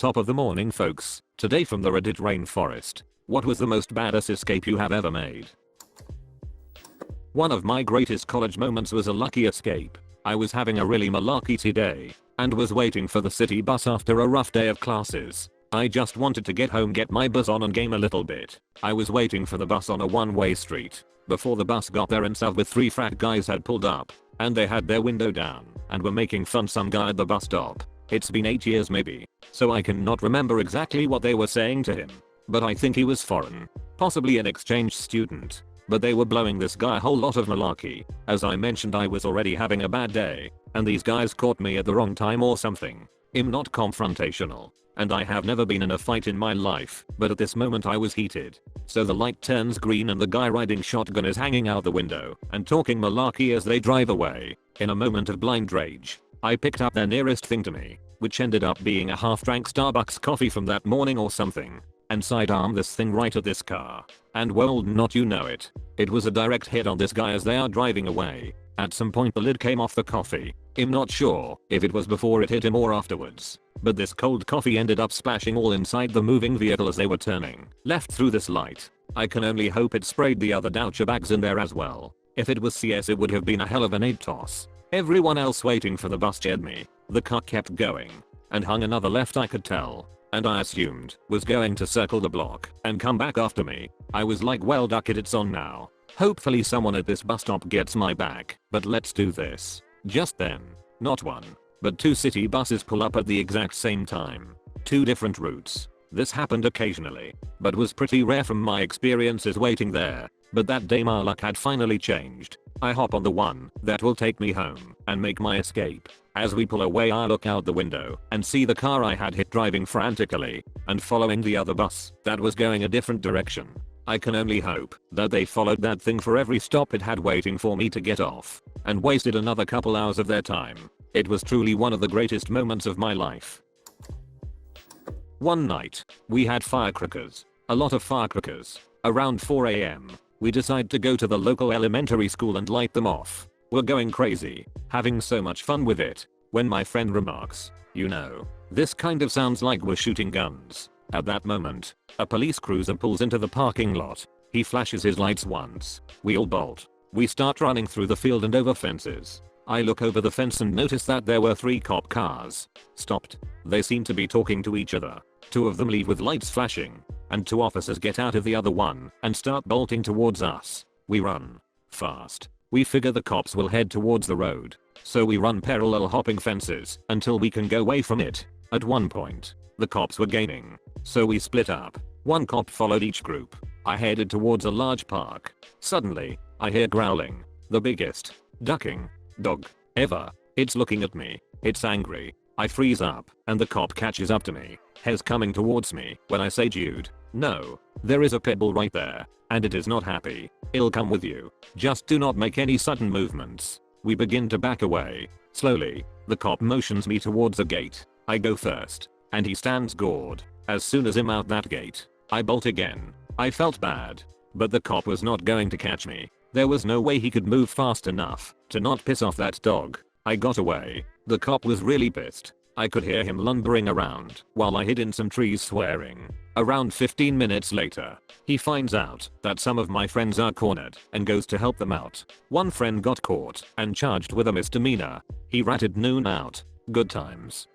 Top of the morning folks, today from the Reddit Rainforest. What was the most badass escape you have ever made? One of my greatest college moments was a lucky escape. I was having a really malarkey day and was waiting for the city bus after a rough day of classes. I just wanted to get home, get my buzz on and game a little bit. I was waiting for the bus on a one-way street. Before the bus got there, himself with 3 frat guys had pulled up and they had their window down and were making fun some guy at the bus stop. It's been 8 years maybe, so I cannot remember exactly what they were saying to him, but I think he was foreign, possibly an exchange student. But they were blowing this guy a whole lot of malarkey. As I mentioned, I was already having a bad day, and these guys caught me at the wrong time or something. I'm not confrontational, and I have never been in a fight in my life, but at this moment I was heated. So the light turns green and the guy riding shotgun is hanging out the window and talking malarkey as they drive away. In a moment of blind rage, I picked up their nearest thing to me, which ended up being a half-drank Starbucks coffee from that morning or something, and sidearmed this thing right at this car. And well, not you know it. It was a direct hit on this guy as they are driving away. At some point the lid came off the coffee. I'm not sure if it was before it hit him or afterwards, but this cold coffee ended up splashing all inside the moving vehicle as they were turning left through this light. I can only hope it sprayed the other doucher bags in there as well. If it was CS, it would have been a hell of an 8 toss. Everyone else waiting for the bus cheered me. The car kept going and hung another left, I could tell, and I assumed was going to circle the block and come back after me. I was like, well, duck it, it's on now. Hopefully someone at this bus stop gets my back, but let's do this. Just then, not one, but 2 city buses pull up at the exact same time. 2 different routes. This happened occasionally, but was pretty rare from my experiences waiting there. But that day my luck had finally changed. I hop on the one that will take me home and make my escape. As we pull away, I look out the window and see the car I had hit driving frantically and following the other bus that was going a different direction. I can only hope that they followed that thing for every stop it had waiting for me to get off and wasted another couple hours of their time. It was truly one of the greatest moments of my life. One night, we had firecrackers. A lot of firecrackers. Around 4 AM. We decide to go to the local elementary school and light them off. We're going crazy, having so much fun with it, when my friend remarks, "You know, this kind of sounds like we're shooting guns." At that moment, a police cruiser pulls into the parking lot. He flashes his lights once. We all bolt. We start running through the field and over fences. I look over the fence and notice that there were 3 cop cars. Stopped. They seem to be talking to each other. 2 of them leave with lights flashing, and 2 officers get out of the other one and start bolting towards us. We run fast. We figure the cops will head towards the road, so we run parallel hopping fences until we can go away from it. At one point, the cops were gaining, so we split up. 1 cop followed each group. I headed towards a large park. Suddenly, I hear growling. The biggest ducking dog ever. It's looking at me. It's angry. I freeze up, and the cop catches up to me. He's coming towards me when I say, "Jude, no, there is a pit bull right there, and it is not happy. It'll come with you. Just do not make any sudden movements." We begin to back away. Slowly, the cop motions me towards a gate. I go first, and he stands guard. As soon as I'm out that gate, I bolt again. I felt bad, but the cop was not going to catch me. There was no way he could move fast enough to not piss off that dog. I got away. The cop was really pissed. I could hear him lumbering around while I hid in some trees swearing. Around 15 minutes later, he finds out that some of my friends are cornered and goes to help them out. One friend got caught and charged with a misdemeanor. He ratted noon out. Good times.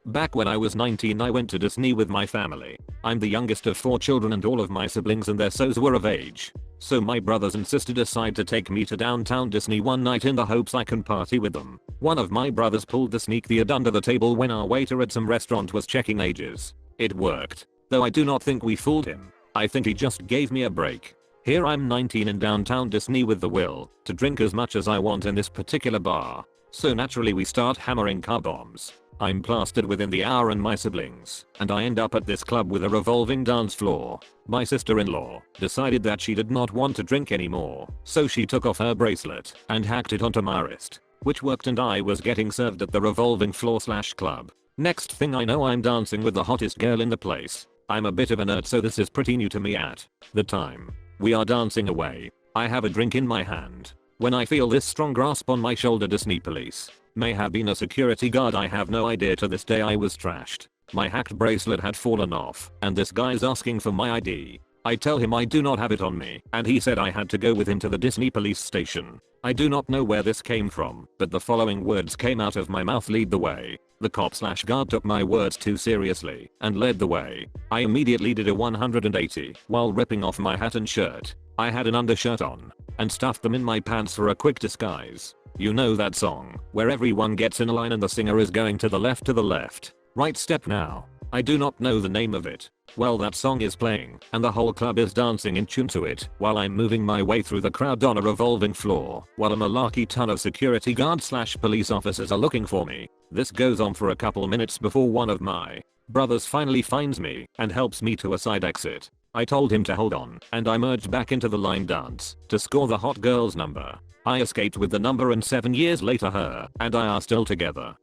Back when I was 19, I went to Disney with my family. I'm the youngest of 4 children and all of my siblings and their so's were of age. So my brothers and sister decide to take me to downtown Disney one night in the hopes I can party with them. One of my brothers pulled the sneak the ad under the table when our waiter at some restaurant was checking ages. It worked, though I do not think we fooled him. I think he just gave me a break. Here I'm 19 in downtown Disney with the will to drink as much as I want in this particular bar. So naturally we start hammering car bombs. I'm plastered within the hour and my siblings, and I end up at this club with a revolving dance floor. My sister-in-law decided that she did not want to drink anymore, so she took off her bracelet and hacked it onto my wrist, which worked, and I was getting served at the revolving floor/club. Next thing I know, I'm dancing with the hottest girl in the place. I'm a bit of a nerd, so this is pretty new to me at the time. We are dancing away. I have a drink in my hand when I feel this strong grasp on my shoulder. Disney police. May have been a security guard, I have no idea. To this day I was trashed. My hacked bracelet had fallen off and this guy's asking for my ID. I tell him I do not have it on me and he said I had to go with him to the Disney police station. I do not know where this came from, but the following words came out of my mouth: lead the way. The cop/guard took my words too seriously and led the way. I immediately did a 180 while ripping off my hat and shirt. I had an undershirt on and stuffed them in my pants for a quick disguise. You know that song where everyone gets in a line and the singer is going to the left, right step now. I do not know the name of it. Well, that song is playing and the whole club is dancing in tune to it while I'm moving my way through the crowd on a revolving floor while a malarkey ton of security guards/police officers are looking for me. This goes on for a couple minutes before one of my brothers finally finds me and helps me to a side exit. I told him to hold on and I merged back into the line dance to score the hot girl's number. I escaped with the number and 7 years later her and I are still together.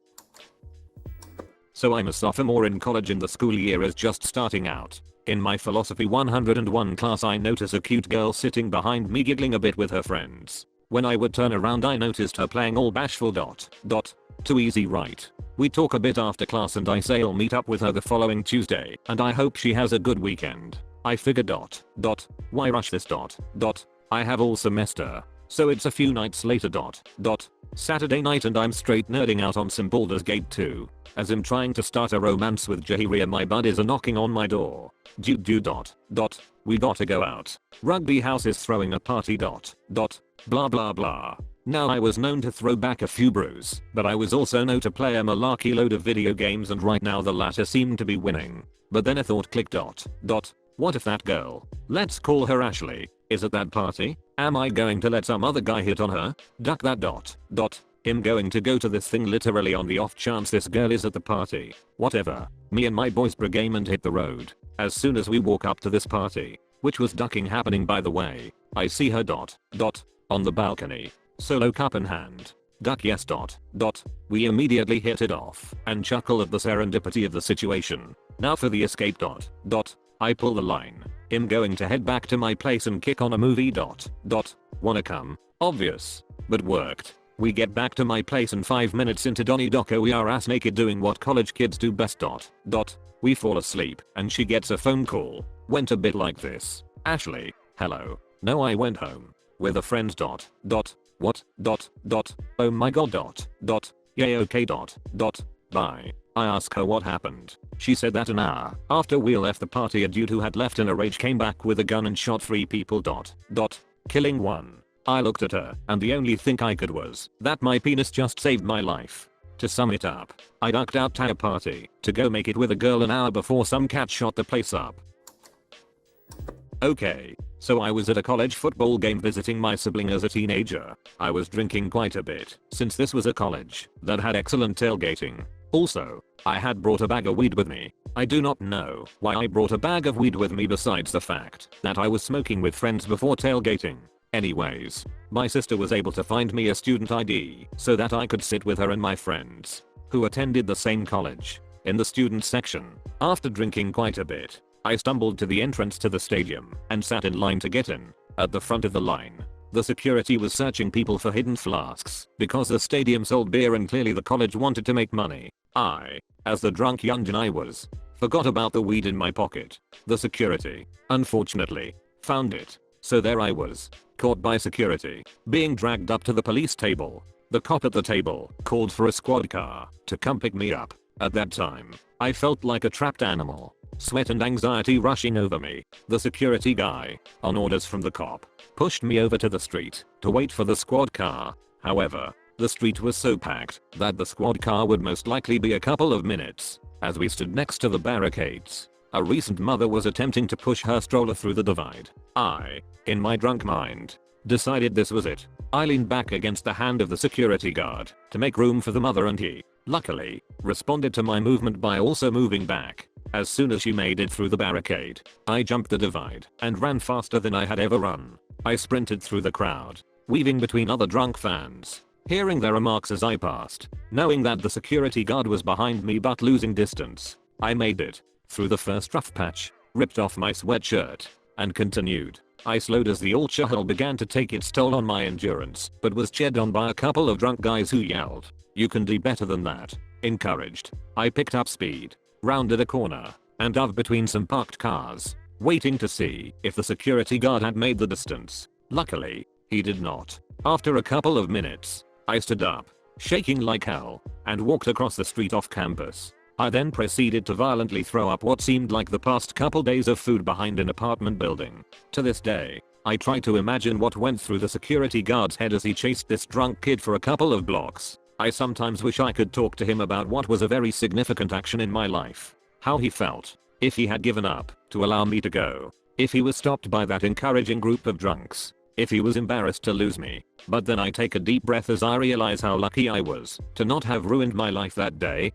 So I'm a sophomore in college and the school year is just starting out. In my philosophy 101 class I notice a cute girl sitting behind me giggling a bit with her friends. When I would turn around I noticed her playing all bashful ... Too easy, right? We talk a bit after class and I say I'll meet up with her the following Tuesday and I hope she has a good weekend. I figure ... Why rush this ... I have all semester. So it's a few nights later ... Saturday night and I'm straight nerding out on some Baldur's Gate 2. As I'm trying to start a romance with Jahiria, my buddies are knocking on my door. Dude ... We gotta go out. Rugby house is throwing a party ... Blah blah blah. Now I was known to throw back a few brews, but I was also known to play a malarkey load of video games and right now the latter seemed to be winning. But then a thought clicked ... What if that girl, let's call her Ashley, is at that party? Am I going to let some other guy hit on her? Duck that ... I'm going to go to this thing literally on the off chance this girl is at the party. Whatever. Me and my boys brigame and hit the road. As soon as we walk up to this party, which was ducking happening by the way, I see her ... on the balcony. Solo cup in hand. Duck yes ... We immediately hit it off and chuckle at the serendipity of the situation. Now for the escape ... I pull the line. I'm going to head back to my place and kick on a movie ... Wanna come? Obvious. But worked. We get back to my place and 5 minutes into Donnie Darko we are ass naked doing what college kids do best ... We fall asleep and she gets a phone call. Went a bit like this. Ashley, hello. No, I went home. With a friend ... What? Oh my god ... Yay, okay ... Bye. I ask her what happened. She said that an hour after we left the party a dude who had left in a rage came back with a gun and shot 3 people ... Killing one. I looked at her and the only thing I could was that my penis just saved my life. To sum it up, I ducked out to a party to go make it with a girl an hour before some cat shot the place up. Okay, so I was at a college football game visiting my sibling as a teenager. I was drinking quite a bit since this was a college that had excellent tailgating. Also, I had brought a bag of weed with me. I do not know why I brought a bag of weed with me besides the fact that I was smoking with friends before tailgating. Anyways, my sister was able to find me a student ID so that I could sit with her and my friends who attended the same college in the student section. After drinking quite a bit, I stumbled to the entrance to the stadium and sat in line to get in. At the front of the line, the security was searching people for hidden flasks because the stadium sold beer and clearly the college wanted to make money. I, as the drunk youngin I was, forgot about the weed in my pocket. The security, unfortunately, found it. So there I was, caught by security, being dragged up to the police table. The cop at the table called for a squad car to come pick me up. At that time, I felt like a trapped animal, sweat and anxiety rushing over me. The security guy, on orders from the cop, pushed me over to the street to wait for the squad car. However, the street was so packed that the squad car would most likely be a couple of minutes. As we stood next to the barricades, a recent mother was attempting to push her stroller through the divide. I, in my drunk mind, decided this was it. I leaned back against the hand of the security guard to make room for the mother and he, luckily, responded to my movement by also moving back. As soon as she made it through the barricade, I jumped the divide and ran faster than I had ever run. I sprinted through the crowd, weaving between other drunk fans, hearing their remarks as I passed, knowing that the security guard was behind me but losing distance. I made it through the first rough patch, ripped off my sweatshirt, and continued. I slowed as the alcohol began to take its toll on my endurance, but was cheered on by a couple of drunk guys who yelled, You can do better than that. Encouraged, I picked up speed, rounded a corner, and dove between some parked cars, waiting to see if the security guard had made the distance. Luckily, he did not. After a couple of minutes, I stood up, shaking like hell, and walked across the street off campus. I then proceeded to violently throw up what seemed like the past couple days of food behind an apartment building. To this day, I try to imagine what went through the security guard's head as he chased this drunk kid for a couple of blocks. I sometimes wish I could talk to him about what was a very significant action in my life. How he felt, if he had given up, to allow me to go, if he was stopped by that encouraging group of drunks, if he was embarrassed to lose me. But then I take a deep breath as I realize how lucky I was to not have ruined my life that day.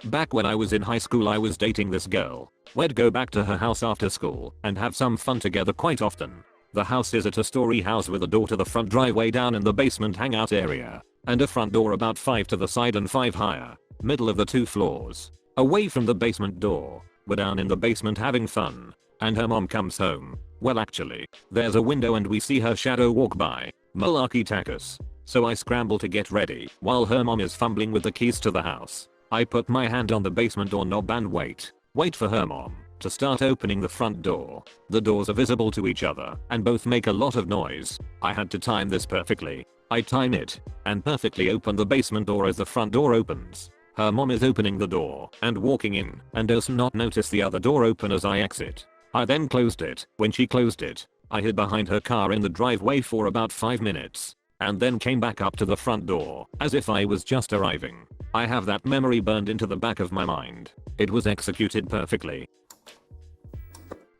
Back when I was in high school, I was dating this girl. We'd go back to her house after school and have some fun together quite often. The house is a two-story house with a door to the front driveway down in the basement hangout area, and a front door about 5 to the side and 5 higher, middle of the 2 floors. Away from the basement door, we're down in the basement having fun, and her mom comes home. Well, actually, there's a window and we see her shadow walk by. Malarkey takus. So I scramble to get ready while her mom is fumbling with the keys to the house. I put my hand on the basement door knob and wait for her mom to start opening the front door. The doors are visible to each other and both make a lot of noise. I had to time this perfectly. I time it and perfectly open the basement door as the front door opens. Her mom is opening the door and walking in and does not notice the other door open as I exit. I then closed it. When she closed it, I hid behind her car in the driveway for about 5 minutes and then came back up to the front door as if I was just arriving. I have that memory burned into the back of my mind. It was executed perfectly.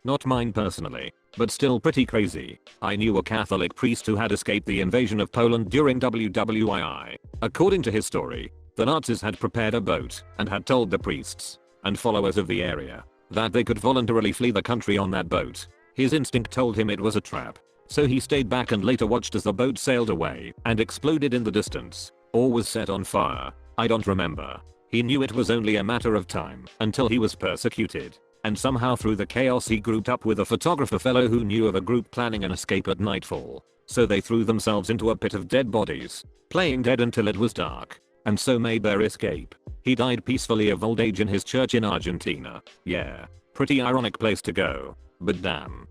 Not mine personally, but still pretty crazy. I knew a Catholic priest who had escaped the invasion of Poland during WWII. According to his story, the Nazis had prepared a boat and had told the priests and followers of the area that they could voluntarily flee the country on that boat. His instinct told him it was a trap, so he stayed back and later watched as the boat sailed away and exploded in the distance, or was set on fire. I don't remember. He knew it was only a matter of time until he was persecuted, and somehow through the chaos he grouped up with a photographer fellow who knew of a group planning an escape at nightfall. So they threw themselves into a pit of dead bodies, playing dead until it was dark, and so made their escape. He died peacefully of old age in his church in Argentina. Yeah, pretty ironic place to go, but damn.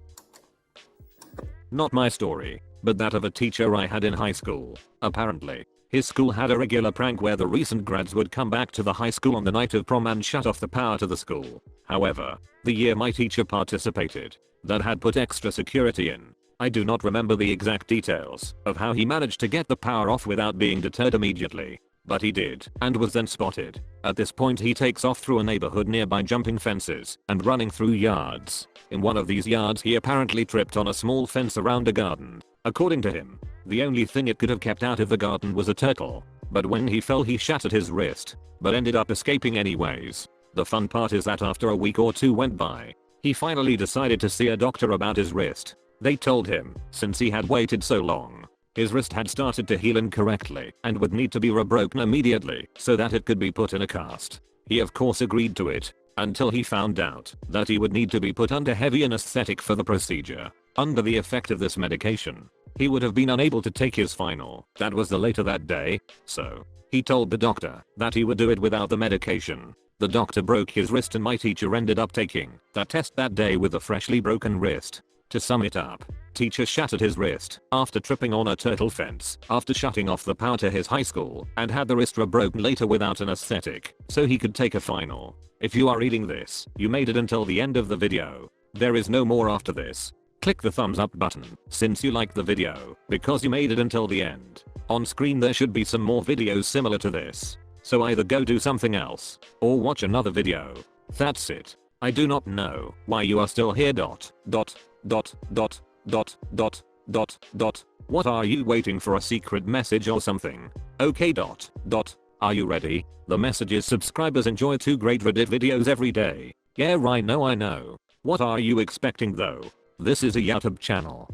Not my story, but that of a teacher I had in high school. Apparently, his school had a regular prank where the recent grads would come back to the high school on the night of prom and shut off the power to the school. However, the year my teacher participated, that had put extra security in. I do not remember the exact details of how he managed to get the power off without being deterred immediately, but he did, and was then spotted. At this point he takes off through a neighborhood nearby, jumping fences and running through yards. In one of these yards he apparently tripped on a small fence around a garden. According to him, the only thing it could have kept out of the garden was a turtle, but when he fell he shattered his wrist, but ended up escaping anyways. The fun part is that after a week or 2 went by, he finally decided to see a doctor about his wrist. They told him, since he had waited so long, his wrist had started to heal incorrectly and would need to be rebroken immediately so that it could be put in a cast. He of course agreed to it, until he found out that he would need to be put under heavy anesthetic for the procedure. Under the effect of this medication, he would have been unable to take his final. That was the later that day, so he told the doctor that he would do it without the medication. The doctor broke his wrist and my teacher ended up taking that test that day with a freshly broken wrist. To sum it up, teacher shattered his wrist after tripping on a turtle fence after shutting off the power to his high school and had the wrist rebroken later without anesthetic so he could take a final. If you are reading this, you made it until the end of the video. There is no more after this. Click the thumbs up button since you liked the video because you made it until the end. On screen there should be some more videos similar to this, so either go do something else or watch another video. That's it. I do not know why you are still here. What are you waiting for, a secret message or something? Okay. Are you ready? The message is subscribers enjoy 2 great Reddit videos every day. Yeah, I know. What are you expecting though? This is a YouTube channel.